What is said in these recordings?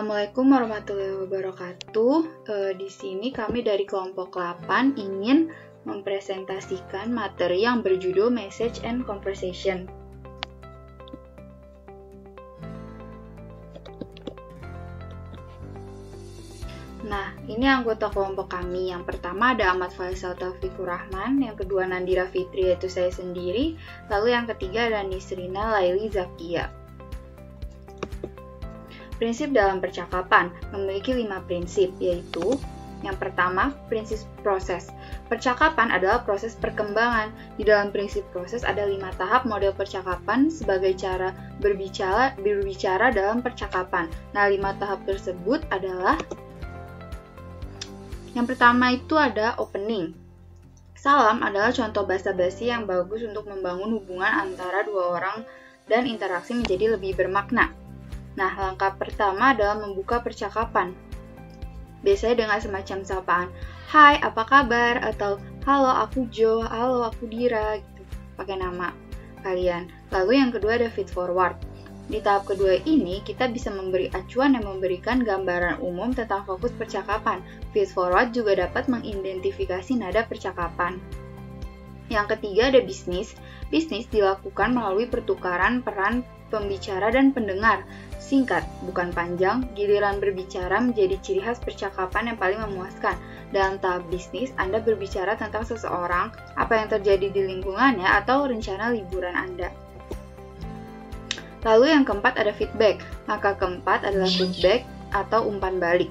Assalamualaikum warahmatullahi wabarakatuh. Di sini kami dari kelompok 8 ingin mempresentasikan materi yang berjudul Message and Conversation. Nah, ini anggota kelompok kami. Yang pertama ada Ahmad Faisal Taufikur Rahman, yang kedua Nandira Fitri yaitu saya sendiri, lalu yang ketiga ada Nisrina Laili Zakia. Prinsip dalam percakapan memiliki 5 prinsip, yaitu yang pertama, prinsip proses. Percakapan adalah proses perkembangan. Di dalam prinsip proses ada 5 tahap model percakapan sebagai cara berbicara dalam percakapan. Nah, 5 tahap tersebut adalah yang pertama itu ada opening. Salam adalah contoh basa-basi yang bagus untuk membangun hubungan antara dua orang dan interaksi menjadi lebih bermakna. Nah, langkah pertama adalah membuka percakapan. Biasanya dengan semacam sapaan, "Hai, apa kabar?" atau "Halo, aku Jo," "Halo, aku Dira," gitu, pakai nama kalian. Lalu yang kedua ada feed forward. Di tahap kedua ini, kita bisa memberi acuan yang memberikan gambaran umum tentang fokus percakapan. Feed forward juga dapat mengidentifikasi nada percakapan. Yang ketiga ada bisnis. Bisnis dilakukan melalui pertukaran peran pembicara dan pendengar. Singkat, bukan panjang, giliran berbicara menjadi ciri khas percakapan yang paling memuaskan. Dalam tahap bisnis, Anda berbicara tentang seseorang, apa yang terjadi di lingkungannya, atau rencana liburan Anda. Lalu yang keempat ada feedback. Langkah keempat adalah feedback atau umpan balik,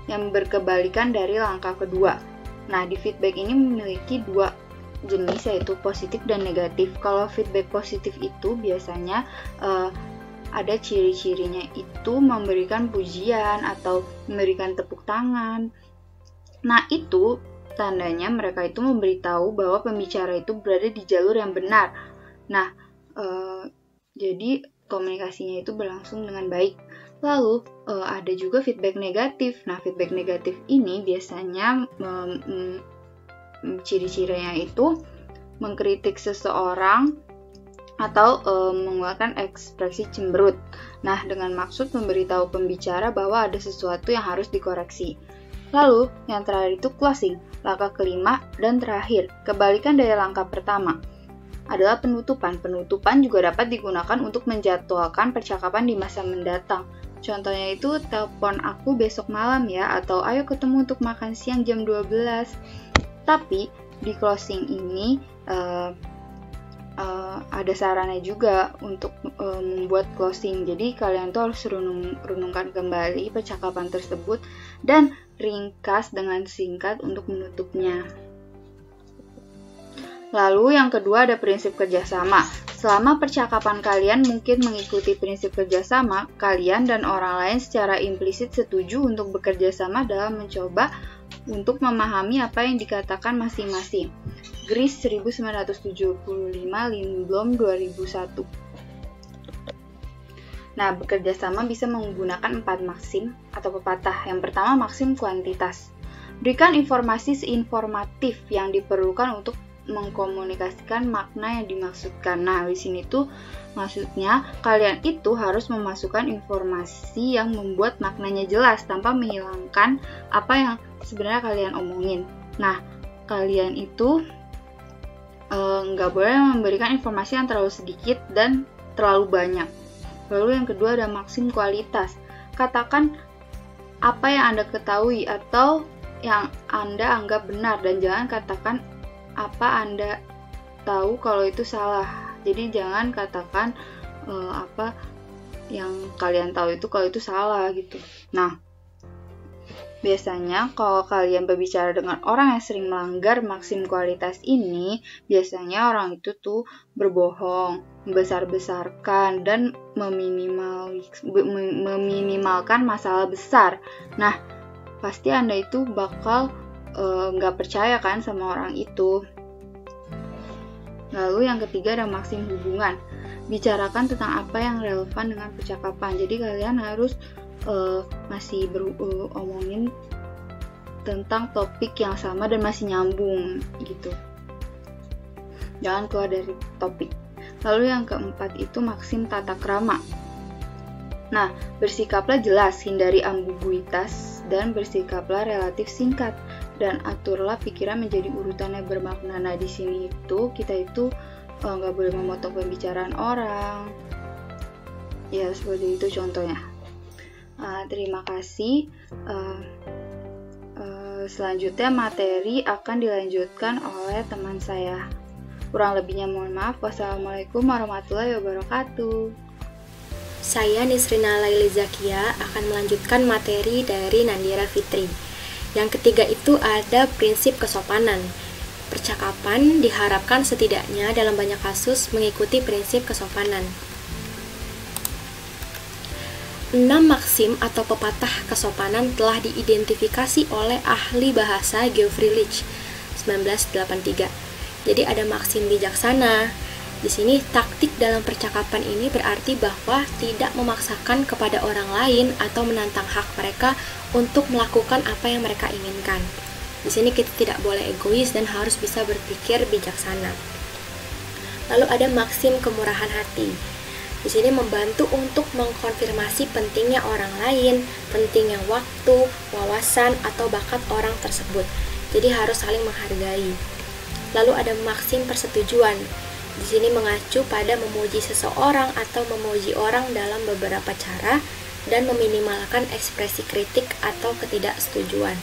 yang berkebalikan dari langkah kedua. Nah, di feedback ini memiliki 2 jenis, yaitu positif dan negatif. Kalau feedback positif itu biasanya ada ciri-cirinya itu memberikan pujian atau memberikan tepuk tangan. Nah, itu tandanya mereka itu memberitahu bahwa pembicara itu berada di jalur yang benar. Nah, jadi komunikasinya itu berlangsung dengan baik. Lalu ada juga feedback negatif. Nah, feedback negatif ini biasanya ciri-cirinya itu mengkritik seseorang atau mengeluarkan ekspresi cemberut. Nah, dengan maksud memberitahu pembicara bahwa ada sesuatu yang harus dikoreksi. Lalu, yang terakhir itu closing, langkah kelima dan terakhir. Kebalikan dari langkah pertama adalah penutupan. Penutupan juga dapat digunakan untuk menjadwalkan percakapan di masa mendatang. Contohnya itu, telepon aku besok malam ya, atau ayo ketemu untuk makan siang jam 12. Tapi, di closing ini ada sarannya juga untuk membuat closing. Jadi kalian tuh harus renungkan kembali percakapan tersebut dan ringkas dengan singkat untuk menutupnya. Lalu yang kedua ada prinsip kerjasama. Selama percakapan kalian mungkin mengikuti prinsip kerjasama, kalian dan orang lain secara implisit setuju untuk bekerja sama dalam mencoba untuk memahami apa yang dikatakan masing-masing. Gris 1975, Lindblom 2001. Nah, bekerja sama bisa menggunakan 4 maksim atau pepatah. Yang pertama, maksim kuantitas. Berikan informasi seinformatif yang diperlukan untuk mengkomunikasikan makna yang dimaksudkan. Nah, di sini tuh maksudnya kalian itu harus memasukkan informasi yang membuat maknanya jelas tanpa menghilangkan apa yang sebenarnya kalian omongin. Nah, kalian itu nggak boleh memberikan informasi yang terlalu sedikit dan terlalu banyak. Lalu yang kedua ada maksim kualitas. Katakan apa yang Anda ketahui atau yang Anda anggap benar, dan jangan katakan apa Anda tahu kalau itu salah. Jadi jangan katakan apa yang kalian tahu itu kalau itu salah gitu. Nah, biasanya kalau kalian berbicara dengan orang yang sering melanggar maksim kualitas ini, biasanya orang itu tuh berbohong, membesar-besarkan, dan meminimalkan masalah besar. Nah, pasti Anda itu bakal nggak percaya kan sama orang itu. Lalu yang ketiga ada maksim hubungan. Bicarakan tentang apa yang relevan dengan percakapan. Jadi kalian harus masih omongin tentang topik yang sama dan masih nyambung gitu. Jangan keluar dari topik. Lalu yang keempat itu maksim tata krama. Nah, bersikaplah jelas, hindari ambiguitas, dan bersikaplah relatif singkat. Dan aturlah pikiran menjadi urutan yang bermakna. Nah, di sini kita nggak boleh memotong pembicaraan orang. Ya, seperti itu contohnya. Terima kasih. Selanjutnya materi akan dilanjutkan oleh teman saya. Kurang lebihnya mohon maaf. Wassalamualaikum warahmatullahi wabarakatuh. Saya Nisrina Laili Zakia akan melanjutkan materi dari Nandira Fitri. Yang ketiga itu ada prinsip kesopanan. Percakapan diharapkan setidaknya dalam banyak kasus mengikuti prinsip kesopanan. 6 maksim atau pepatah kesopanan telah diidentifikasi oleh ahli bahasa Geoffrey Leach 1983. Jadi ada maksim bijaksana. Di sini taktik dalam percakapan ini berarti bahwa tidak memaksakan kepada orang lain atau menantang hak mereka untuk melakukan apa yang mereka inginkan. Di sini kita tidak boleh egois dan harus bisa berpikir bijaksana. Lalu ada maksim kemurahan hati. Di sini membantu untuk mengkonfirmasi pentingnya orang lain, pentingnya waktu, wawasan, atau bakat orang tersebut. Jadi harus saling menghargai. Lalu ada maksim persetujuan. Di sini mengacu pada memuji seseorang atau memuji orang dalam beberapa cara dan meminimalkan ekspresi kritik atau ketidaksetujuan.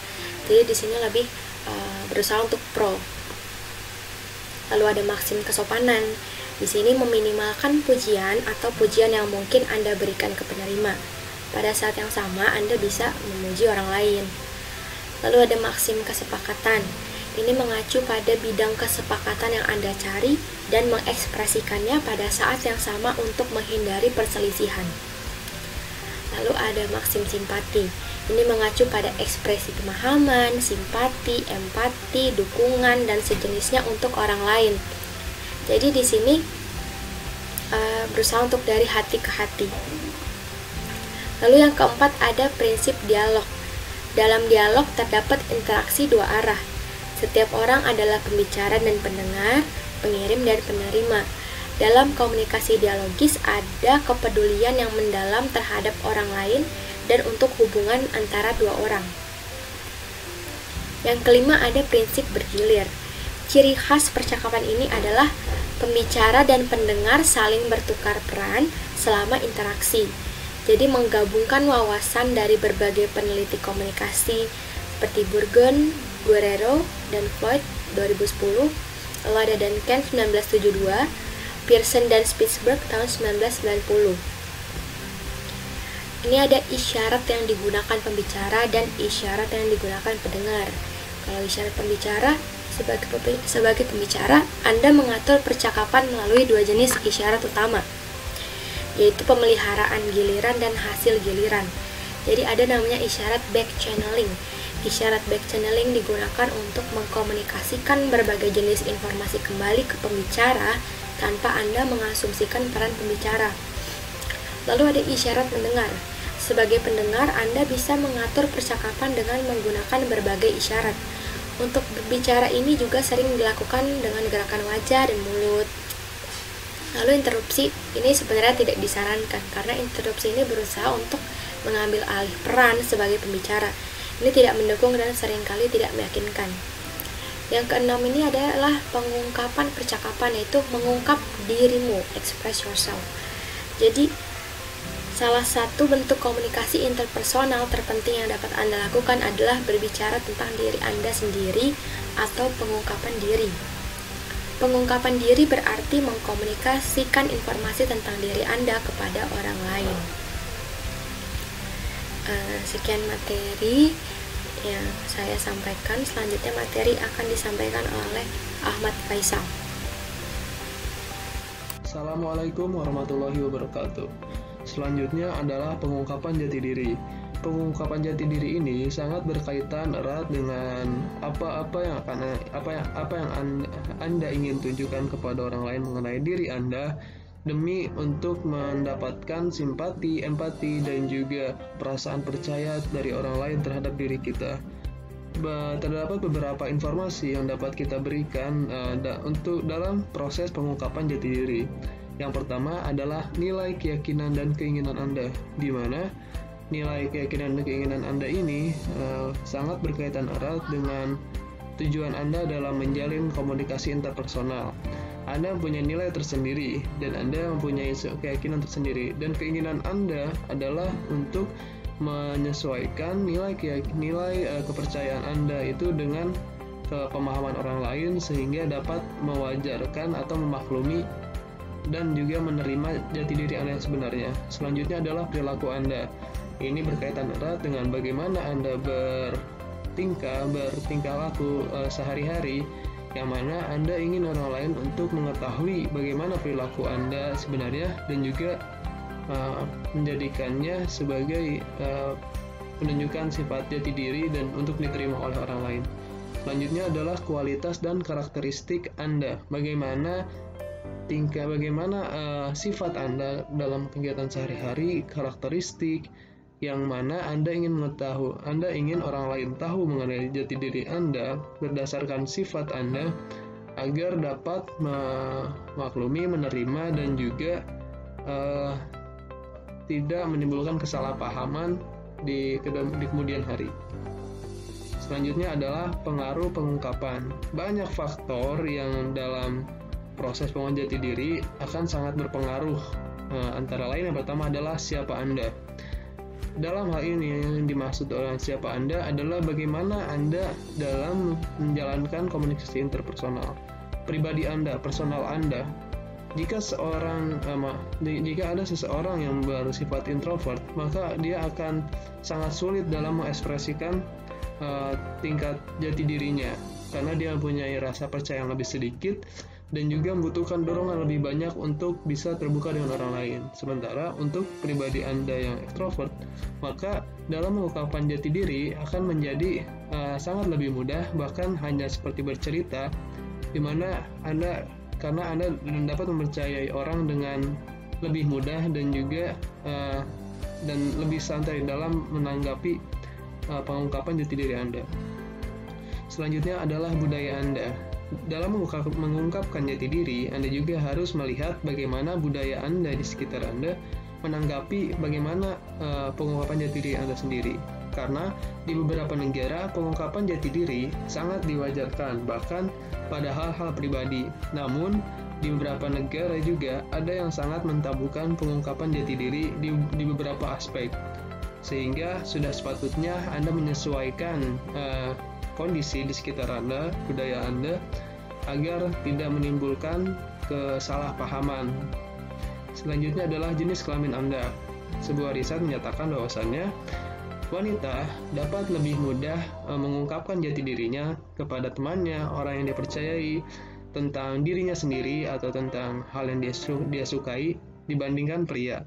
Jadi di sini lebih berusaha untuk pro. Lalu ada maksim kesopanan. Di sini meminimalkan pujian atau pujian yang mungkin Anda berikan ke penerima. Pada saat yang sama Anda bisa memuji orang lain. Lalu ada maksim kesepakatan. Ini mengacu pada bidang kesepakatan yang Anda cari dan mengekspresikannya pada saat yang sama untuk menghindari perselisihan. Lalu ada maksim simpati. Ini mengacu pada ekspresi pemahaman, simpati, empati, dukungan, dan sejenisnya untuk orang lain. Jadi di sini berusaha untuk dari hati ke hati. Lalu yang keempat ada prinsip dialog. Dalam dialog terdapat interaksi dua arah. Setiap orang adalah pembicara dan pendengar, pengirim dan penerima. Dalam komunikasi dialogis ada kepedulian yang mendalam terhadap orang lain dan untuk hubungan antara dua orang. Yang kelima ada prinsip bergilir. Ciri khas percakapan ini adalah pembicara dan pendengar saling bertukar peran selama interaksi. Jadi menggabungkan wawasan dari berbagai peneliti komunikasi seperti Burgon, Guerrero, dan Floyd 2010, lalu ada Duncan 1972, Pearson dan Spitzberg tahun 1990. Ini ada isyarat yang digunakan pembicara dan isyarat yang digunakan pendengar. Kalau isyarat pembicara, sebagai pembicara, Anda mengatur percakapan melalui dua jenis isyarat utama, yaitu pemeliharaan giliran dan hasil giliran. Jadi ada namanya isyarat back channeling. Isyarat back channeling digunakan untuk mengkomunikasikan berbagai jenis informasi kembali ke pembicara tanpa Anda mengasumsikan peran pembicara. Lalu ada isyarat mendengar. Sebagai pendengar, Anda bisa mengatur percakapan dengan menggunakan berbagai isyarat. Untuk berbicara ini juga sering dilakukan dengan gerakan wajah dan mulut. Lalu interupsi ini sebenarnya tidak disarankan karena interupsi ini berusaha untuk mengambil alih peran sebagai pembicara. Ini tidak mendukung dan seringkali tidak meyakinkan. Yang keenam ini adalah pengungkapan percakapan, yaitu mengungkap dirimu, express yourself. Jadi salah satu bentuk komunikasi interpersonal terpenting yang dapat Anda lakukan adalah berbicara tentang diri Anda sendiri atau pengungkapan diri. Pengungkapan diri berarti mengkomunikasikan informasi tentang diri Anda kepada orang lain. Sekian materi yang saya sampaikan. Selanjutnya materi akan disampaikan oleh Ahmad Faisal. Assalamualaikum warahmatullahi wabarakatuh. Selanjutnya adalah pengungkapan jati diri. Pengungkapan jati diri ini sangat berkaitan erat dengan apa yang Anda ingin tunjukkan kepada orang lain mengenai diri Anda, demi untuk mendapatkan simpati, empati, dan juga perasaan percaya dari orang lain terhadap diri kita. Terdapat beberapa informasi yang dapat kita berikan untuk dalam proses pengungkapan jati diri. Yang pertama adalah nilai keyakinan dan keinginan Anda, di mana nilai keyakinan dan keinginan Anda ini sangat berkaitan erat dengan tujuan Anda dalam menjalin komunikasi interpersonal. Anda mempunyai nilai tersendiri dan Anda mempunyai keyakinan tersendiri, dan keinginan Anda adalah untuk menyesuaikan nilai kepercayaan Anda itu dengan pemahaman orang lain sehingga dapat mewajarkan atau memaklumi dan juga menerima jati diri Anda yang sebenarnya. Selanjutnya adalah perilaku Anda. Ini berkaitan erat dengan bagaimana Anda bertingkah laku sehari-hari, yang mana Anda ingin orang lain untuk mengetahui bagaimana perilaku Anda sebenarnya dan juga menjadikannya sebagai penunjukan sifat jati diri dan untuk diterima oleh orang lain. Selanjutnya adalah kualitas dan karakteristik Anda. Bagaimana sifat Anda dalam kegiatan sehari-hari, karakteristik yang mana Anda ingin orang lain tahu mengenai jati diri Anda berdasarkan sifat Anda agar dapat memaklumi, menerima, dan juga tidak menimbulkan kesalahpahaman di kemudian hari. Selanjutnya adalah pengaruh pengungkapan. Banyak faktor yang dalam proses pengukuhan jati diri akan sangat berpengaruh. Antara lain yang pertama adalah siapa Anda. Dalam hal ini yang dimaksud oleh siapa Anda adalah bagaimana Anda dalam menjalankan komunikasi interpersonal. Pribadi Anda, personal Anda. Jika ada seseorang yang bersifat introvert, maka dia akan sangat sulit dalam mengekspresikan tingkat jati dirinya karena dia mempunyai rasa percaya yang lebih sedikit dan juga membutuhkan dorongan lebih banyak untuk bisa terbuka dengan orang lain. Sementara untuk pribadi Anda yang ekstrovert, maka dalam mengungkapkan jati diri akan menjadi sangat lebih mudah, bahkan hanya seperti bercerita, di mana karena Anda dapat mempercayai orang dengan lebih mudah dan juga dan lebih santai dalam menanggapi pengungkapan jati diri Anda. Selanjutnya adalah budaya Anda. Dalam mengungkapkan jati diri, Anda juga harus melihat bagaimana budaya Anda di sekitar Anda menanggapi bagaimana pengungkapan jati diri Anda sendiri. Karena di beberapa negara, pengungkapan jati diri sangat diwajarkan, bahkan pada hal-hal pribadi. Namun, di beberapa negara juga ada yang sangat mentabukan pengungkapan jati diri di beberapa aspek. Sehingga sudah sepatutnya Anda menyesuaikan kondisi di sekitar Anda, budaya Anda, agar tidak menimbulkan kesalahpahaman. Selanjutnya adalah jenis kelamin Anda. Sebuah riset menyatakan bahwasannya wanita dapat lebih mudah mengungkapkan jati dirinya kepada temannya, orang yang dia percayai, tentang dirinya sendiri atau tentang hal yang dia sukai dibandingkan pria.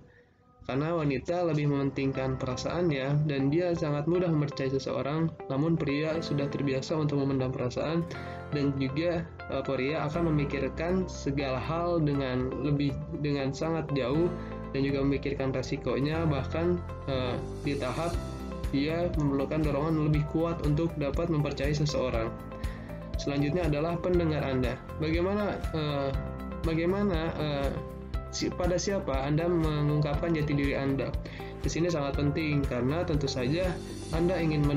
Karena wanita lebih mementingkan perasaannya dan dia sangat mudah mempercayai seseorang, namun pria sudah terbiasa untuk memendam perasaan dan juga pria akan memikirkan segala hal dengan sangat jauh dan juga memikirkan resikonya, bahkan di tahap dia memerlukan dorongan lebih kuat untuk dapat mempercayai seseorang. Selanjutnya adalah pendengar Anda. Pada siapa Anda mengungkapkan jati diri Anda? Di sini sangat penting karena tentu saja Anda ingin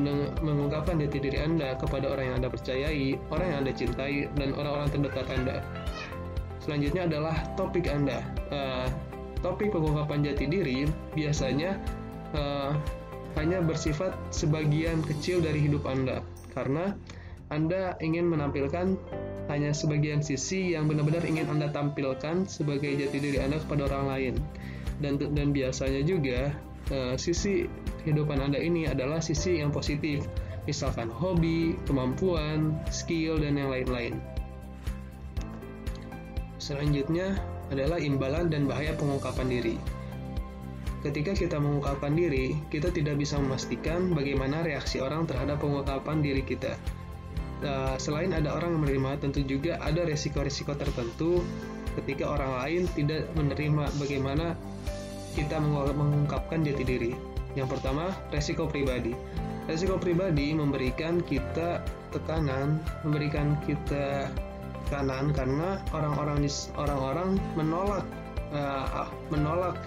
mengungkapkan jati diri Anda kepada orang yang Anda percayai, orang yang Anda cintai, dan orang-orang terdekat Anda. Selanjutnya adalah topik Anda. Topik pengungkapan jati diri biasanya hanya bersifat sebagian kecil dari hidup Anda, karena Anda ingin menampilkan hanya sebagian sisi yang benar-benar ingin Anda tampilkan sebagai jati diri Anda kepada orang lain. Dan biasanya juga sisi kehidupan Anda ini adalah sisi yang positif, misalkan hobi, kemampuan, skill, dan yang lain-lain. Selanjutnya adalah imbalan dan bahaya pengungkapan diri. Ketika kita mengungkapkan diri, kita tidak bisa memastikan bagaimana reaksi orang terhadap pengungkapan diri kita. Selain ada orang yang menerima, tentu juga ada resiko-resiko tertentu ketika orang lain tidak menerima bagaimana kita mengungkapkan jati diri. Yang pertama, resiko pribadi. Resiko pribadi memberikan kita tekanan karena orang-orang menolak menolak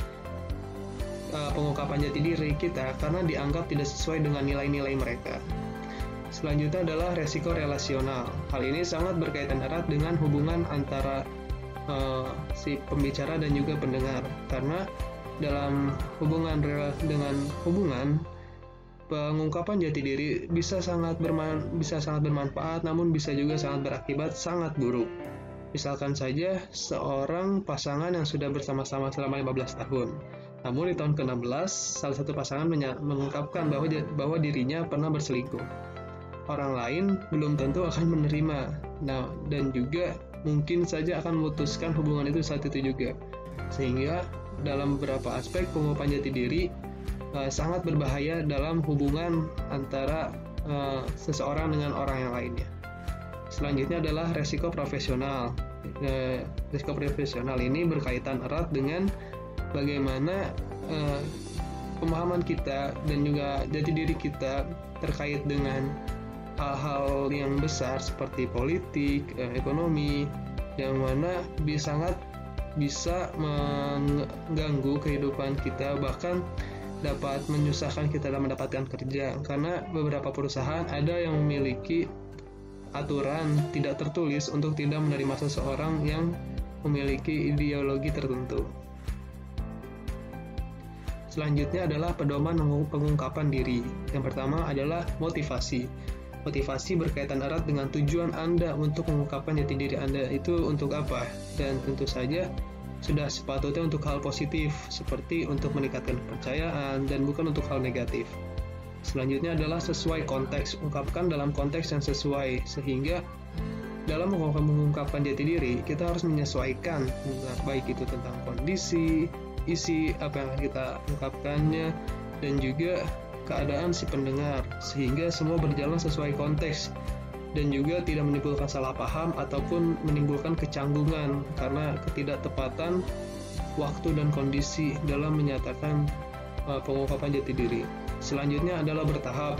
pengungkapan jati diri kita karena dianggap tidak sesuai dengan nilai-nilai mereka. Selanjutnya adalah resiko relasional. Hal ini sangat berkaitan erat dengan hubungan antara si pembicara dan juga pendengar, karena dalam hubungan pengungkapan jati diri bisa sangat bermanfaat, namun bisa juga sangat berakibat sangat buruk. Misalkan saja seorang pasangan yang sudah bersama-sama selama 15 tahun, namun di tahun ke-16 salah satu pasangan mengungkapkan bahwa dirinya pernah berselingkuh. Orang lain belum tentu akan menerima, dan juga mungkin saja akan memutuskan hubungan itu saat itu juga. Sehingga dalam beberapa aspek pengungkapan jati diri sangat berbahaya dalam hubungan antara seseorang dengan orang yang lainnya. Selanjutnya adalah resiko profesional. Resiko profesional ini berkaitan erat dengan bagaimana pemahaman kita dan juga jati diri kita terkait dengan hal-hal yang besar seperti politik, ekonomi, yang mana sangat bisa mengganggu kehidupan kita, bahkan dapat menyusahkan kita dalam mendapatkan kerja, karena beberapa perusahaan ada yang memiliki aturan tidak tertulis untuk tidak menerima seseorang yang memiliki ideologi tertentu. Selanjutnya adalah pedoman pengungkapan diri. Yang pertama adalah motivasi. Motivasi berkaitan erat dengan tujuan Anda untuk mengungkapkan jati diri Anda itu untuk apa, dan tentu saja sudah sepatutnya untuk hal positif, seperti untuk meningkatkan kepercayaan dan bukan untuk hal negatif. Selanjutnya adalah sesuai konteks, ungkapkan dalam konteks yang sesuai, sehingga dalam mengungkapkan jati diri kita harus menyesuaikan, baik itu tentang kondisi, isi apa yang kita ungkapkannya, dan juga keadaan si pendengar, sehingga semua berjalan sesuai konteks dan juga tidak menimbulkan salah paham ataupun menimbulkan kecanggungan karena ketidaktepatan waktu dan kondisi dalam menyatakan pengungkapan jati diri. Selanjutnya adalah bertahap.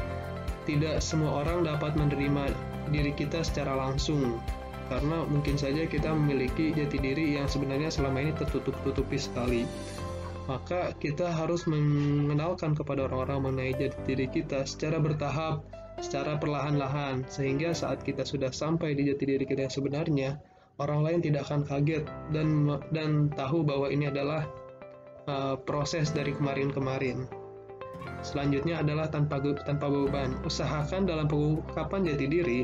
Tidak semua orang dapat menerima diri kita secara langsung, karena mungkin saja kita memiliki jati diri yang sebenarnya selama ini tertutup-tutupi sekali. Maka kita harus mengenalkan kepada orang-orang mengenai jati diri kita secara bertahap, secara perlahan-lahan, sehingga saat kita sudah sampai di jati diri kita yang sebenarnya, orang lain tidak akan kaget dan tahu bahwa ini adalah proses dari kemarin-kemarin. Selanjutnya adalah tanpa beban. Usahakan dalam pengungkapan jati diri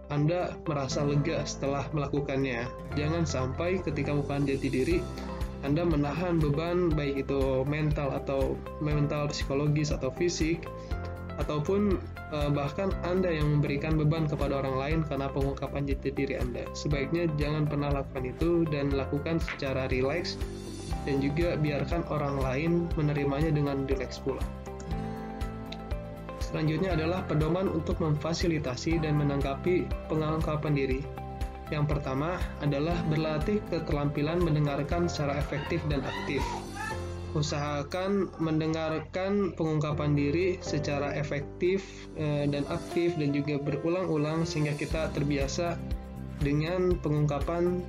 Anda merasa lega setelah melakukannya. Jangan sampai ketika mengungkapkan jati diri Anda menahan beban, baik itu mental psikologis atau fisik, ataupun bahkan Anda yang memberikan beban kepada orang lain karena pengungkapan jati diri Anda. Sebaiknya jangan pernah lakukan itu dan lakukan secara rileks, dan juga biarkan orang lain menerimanya dengan rileks pula. Selanjutnya adalah pedoman untuk memfasilitasi dan menanggapi pengungkapan diri. Yang pertama adalah berlatih keterampilan mendengarkan secara efektif dan aktif. Usahakan mendengarkan pengungkapan diri secara efektif dan aktif, dan juga berulang-ulang sehingga kita terbiasa dengan pengungkapan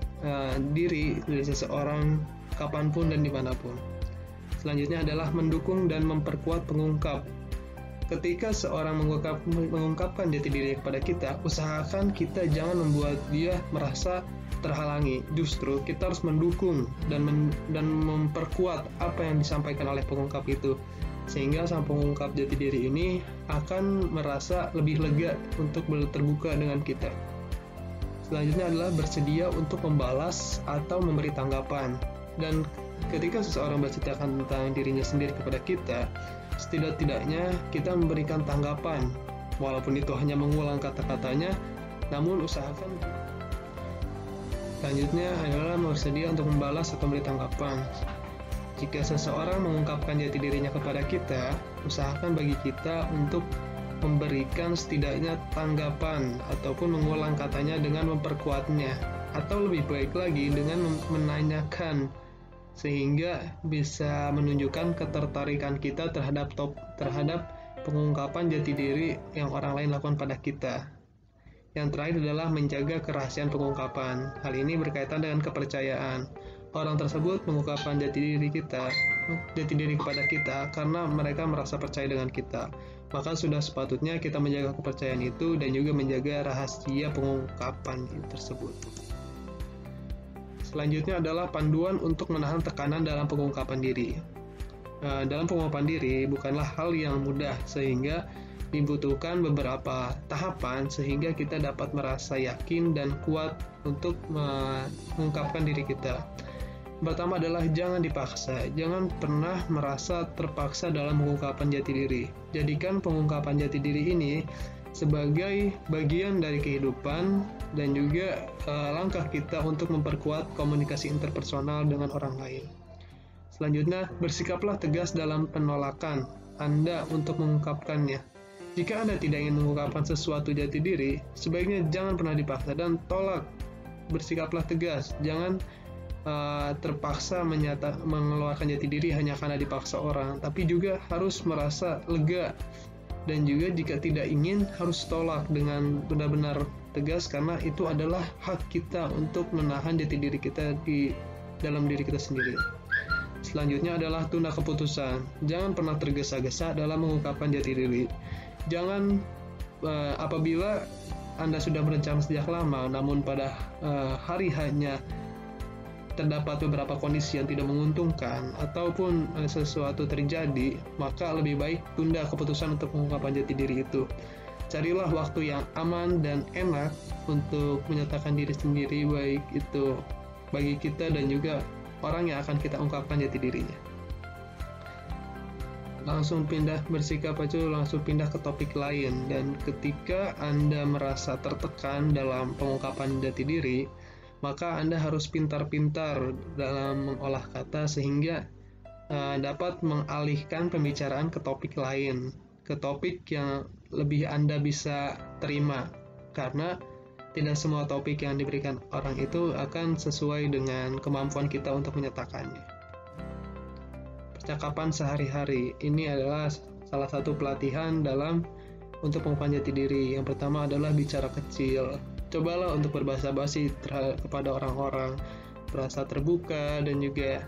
diri dari seseorang kapanpun dan dimanapun. Selanjutnya adalah mendukung dan memperkuat pengungkap. Ketika seorang mengungkapkan jati diri kepada kita, usahakan kita jangan membuat dia merasa terhalangi. Justru kita harus mendukung dan memperkuat apa yang disampaikan oleh pengungkap itu, sehingga sang pengungkap jati diri ini akan merasa lebih lega untuk terbuka dengan kita. Selanjutnya adalah bersedia untuk membalas atau memberi tanggapan. Dan ketika seseorang berceritakan tentang dirinya sendiri kepada kita, setidak-tidaknya kita memberikan tanggapan, walaupun itu hanya mengulang kata-katanya, namun usahakan. Selanjutnya adalah bersedia untuk membalas atau memberi tanggapan. Jika seseorang mengungkapkan jati dirinya kepada kita, usahakan bagi kita untuk memberikan setidaknya tanggapan ataupun mengulang katanya dengan memperkuatnya, atau lebih baik lagi dengan menanyakan, sehingga bisa menunjukkan ketertarikan kita terhadap pengungkapan jati diri yang orang lain lakukan pada kita. Yang terakhir adalah menjaga kerahasiaan pengungkapan. Hal ini berkaitan dengan kepercayaan. orang tersebut mengungkapkan jati diri kepada kita karena mereka merasa percaya dengan kita. Maka sudah sepatutnya kita menjaga kepercayaan itu dan juga menjaga rahasia pengungkapan tersebut. Selanjutnya adalah panduan untuk menahan tekanan dalam pengungkapan diri. Dalam pengungkapan diri bukanlah hal yang mudah, sehingga dibutuhkan beberapa tahapan sehingga kita dapat merasa yakin dan kuat untuk mengungkapkan diri kita. Pertama adalah jangan dipaksa. Jangan pernah merasa terpaksa dalam mengungkapkan jati diri. Jadikan pengungkapan jati diri ini sebagai bagian dari kehidupan dan juga langkah kita untuk memperkuat komunikasi interpersonal dengan orang lain. Selanjutnya, bersikaplah tegas dalam penolakan Anda untuk mengungkapkannya. Jika Anda tidak ingin mengungkapkan sesuatu jati diri, sebaiknya jangan pernah dipaksa dan tolak. Bersikaplah tegas, jangan terpaksa mengeluarkan jati diri hanya karena dipaksa orang, tapi juga harus merasa lega. Dan juga jika tidak ingin, harus tolak dengan benar-benar tegas, karena itu adalah hak kita untuk menahan jati diri kita di dalam diri kita sendiri. Selanjutnya adalah tunda keputusan. Jangan pernah tergesa-gesa dalam mengungkapkan jati diri. Jangan apabila Anda sudah berencana sejak lama, namun pada hari hanya terdapat beberapa kondisi yang tidak menguntungkan ataupun sesuatu terjadi, maka lebih baik tunda keputusan untuk mengungkapkan jati diri itu. Carilah waktu yang aman dan enak untuk menyatakan diri sendiri, baik itu bagi kita dan juga orang yang akan kita ungkapkan jati dirinya. Langsung pindah ke topik lain. Dan ketika Anda merasa tertekan dalam pengungkapan jati diri, maka Anda harus pintar-pintar dalam mengolah kata sehingga dapat mengalihkan pembicaraan ke topik lain, ke topik yang lebih Anda bisa terima, karena tidak semua topik yang diberikan orang itu akan sesuai dengan kemampuan kita untuk menyatakannya. Percakapan sehari-hari ini adalah salah satu pelatihan untuk pengungkapan jati diri. Yang pertama adalah bicara kecil. Cobalah untuk berbahasa basi kepada orang-orang, berasa terbuka dan juga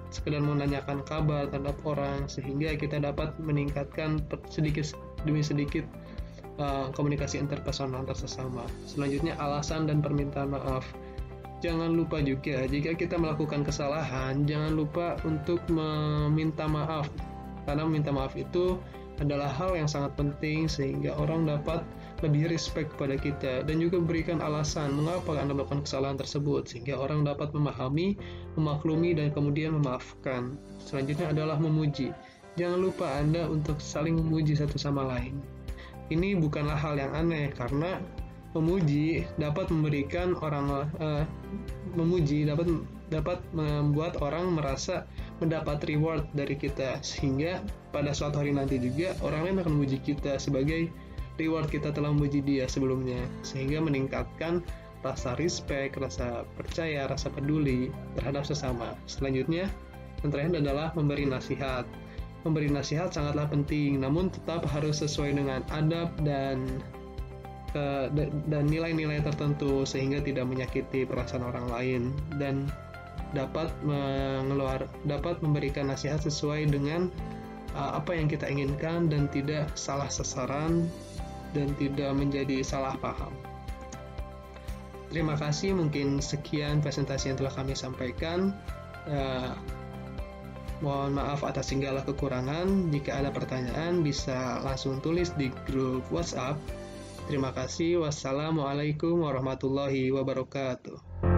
sekedar menanyakan kabar terhadap orang, sehingga kita dapat meningkatkan sedikit demi sedikit komunikasi interpersonal tersesama. Selanjutnya, alasan dan permintaan maaf. Jangan lupa juga, jika kita melakukan kesalahan, jangan lupa untuk meminta maaf, karena meminta maaf itu adalah hal yang sangat penting sehingga orang dapat lebih respect kepada kita, dan juga berikan alasan mengapa Anda melakukan kesalahan tersebut sehingga orang dapat memahami, memaklumi, dan kemudian memaafkan. Selanjutnya adalah memuji. Jangan lupa Anda untuk saling memuji satu sama lain. Ini bukanlah hal yang aneh, karena memuji dapat memberikan dapat membuat orang merasa mendapat reward dari kita, sehingga pada suatu hari nanti juga orang lain akan memuji kita sebagai reward kita telah memuji dia sebelumnya, sehingga meningkatkan rasa respect, rasa percaya, rasa peduli terhadap sesama. Selanjutnya, yang terakhir adalah memberi nasihat. Memberi nasihat sangatlah penting, namun tetap harus sesuai dengan adab dan nilai-nilai tertentu sehingga tidak menyakiti perasaan orang lain, dan dapat memberikan nasihat sesuai dengan apa yang kita inginkan dan tidak salah sasaran dan tidak menjadi salah paham. Terima kasih, mungkin sekian presentasi yang telah kami sampaikan. Mohon maaf atas segala kekurangan. Jika ada pertanyaan bisa langsung tulis di grup WhatsApp. Terima kasih. Wassalamualaikum warahmatullahi wabarakatuh.